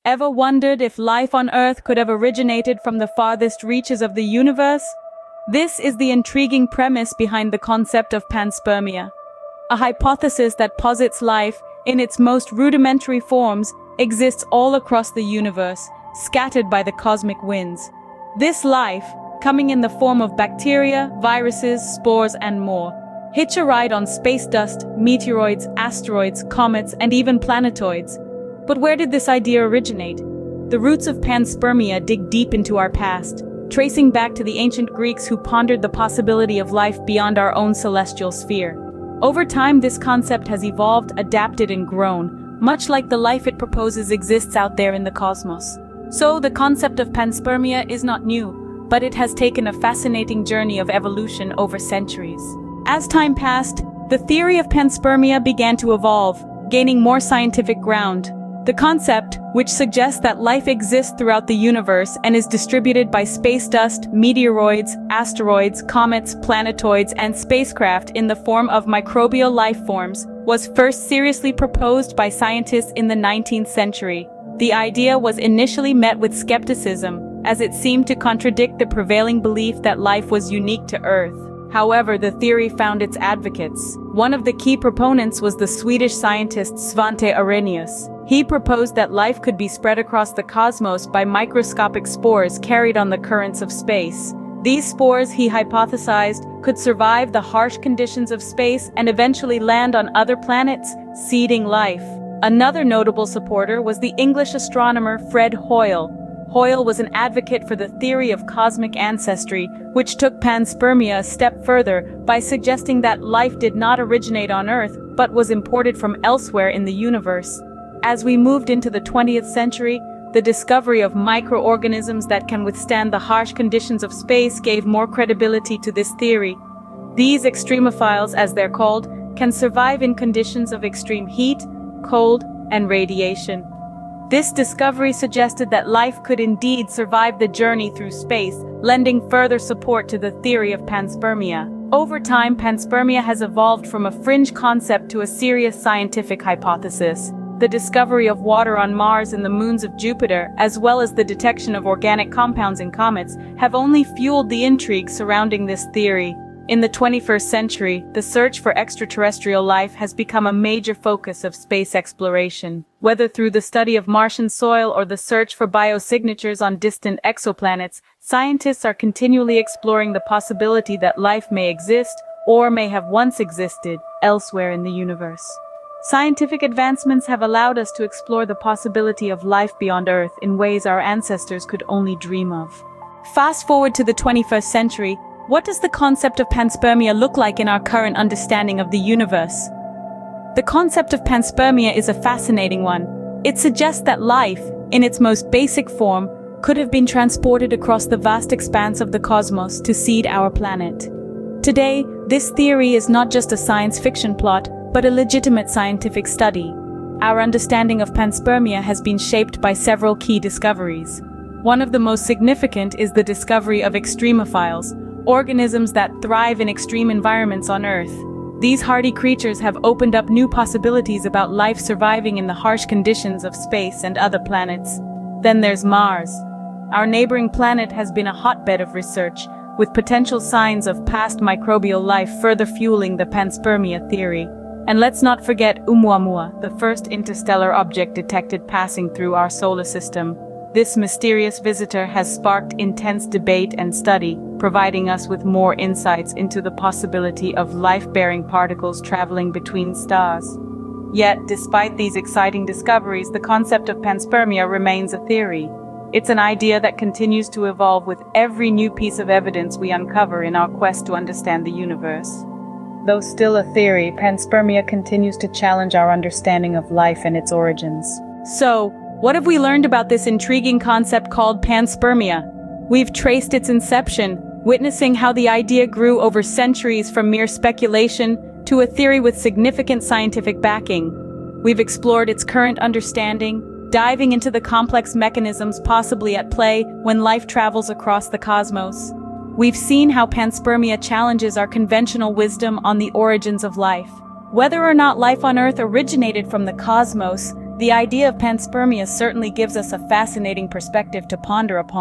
Ever wondered if life on Earth could have originated from the farthest reaches of the universe? This is the intriguing premise behind the concept of panspermia, a hypothesis that posits life, in its most rudimentary forms, exists all across the universe, scattered by the cosmic winds. This life, coming in the form of bacteria, viruses, spores, and more, hitch a ride on space dust, meteoroids, asteroids, comets, and even planetoids. But where did this idea originate? The roots of panspermia dig deep into our past, tracing back to the ancient Greeks who pondered the possibility of life beyond our own celestial sphere. Over time, this concept has evolved, adapted, and grown, much like the life it proposes exists out there in the cosmos. So, the concept of panspermia is not new, but it has taken a fascinating journey of evolution over centuries. As time passed, the theory of panspermia began to evolve, gaining more scientific ground. The concept, which suggests that life exists throughout the universe and is distributed by space dust, meteoroids, asteroids, comets, planetoids, and spacecraft in the form of microbial life forms, was first seriously proposed by scientists in the 19th century. The idea was initially met with skepticism, as it seemed to contradict the prevailing belief that life was unique to Earth. However, the theory found its advocates. One of the key proponents was the Swedish scientist Svante Arrhenius. He proposed that life could be spread across the cosmos by microscopic spores carried on the currents of space. These spores, he hypothesized, could survive the harsh conditions of space and eventually land on other planets, seeding life. Another notable supporter was the English astronomer Fred Hoyle. Hoyle was an advocate for the theory of cosmic ancestry, which took panspermia a step further by suggesting that life did not originate on Earth but was imported from elsewhere in the universe. As we moved into the 20th century, the discovery of microorganisms that can withstand the harsh conditions of space gave more credibility to this theory. These extremophiles, as they're called, can survive in conditions of extreme heat, cold, and radiation. This discovery suggested that life could indeed survive the journey through space, lending further support to the theory of panspermia. Over time, panspermia has evolved from a fringe concept to a serious scientific hypothesis. The discovery of water on Mars and the moons of Jupiter, as well as the detection of organic compounds in comets, have only fueled the intrigue surrounding this theory. In the 21st century, the search for extraterrestrial life has become a major focus of space exploration. Whether through the study of Martian soil or the search for biosignatures on distant exoplanets, scientists are continually exploring the possibility that life may exist, or may have once existed, elsewhere in the universe. Scientific advancements have allowed us to explore the possibility of life beyond Earth in ways our ancestors could only dream of. Fast forward to the 21st century, what does the concept of panspermia look like in our current understanding of the universe? The concept of panspermia is a fascinating one. It suggests that life, in its most basic form, could have been transported across the vast expanse of the cosmos to seed our planet. Today, this theory is not just a science fiction plot, but a legitimate scientific study. Our understanding of panspermia has been shaped by several key discoveries. One of the most significant is the discovery of extremophiles, organisms that thrive in extreme environments on Earth. These hardy creatures have opened up new possibilities about life surviving in the harsh conditions of space and other planets. Then there's Mars. Our neighboring planet has been a hotbed of research, with potential signs of past microbial life further fueling the panspermia theory. And let's not forget Oumuamua, the first interstellar object detected passing through our solar system. This mysterious visitor has sparked intense debate and study, providing us with more insights into the possibility of life-bearing particles traveling between stars. Yet, despite these exciting discoveries, the concept of panspermia remains a theory. It's an idea that continues to evolve with every new piece of evidence we uncover in our quest to understand the universe. Though still a theory, panspermia continues to challenge our understanding of life and its origins. So, what have we learned about this intriguing concept called panspermia? We've traced its inception, witnessing how the idea grew over centuries from mere speculation to a theory with significant scientific backing. We've explored its current understanding, diving into the complex mechanisms possibly at play when life travels across the cosmos. We've seen how panspermia challenges our conventional wisdom on the origins of life. Whether or not life on Earth originated from the cosmos, The idea of panspermia certainly gives us a fascinating perspective to ponder upon.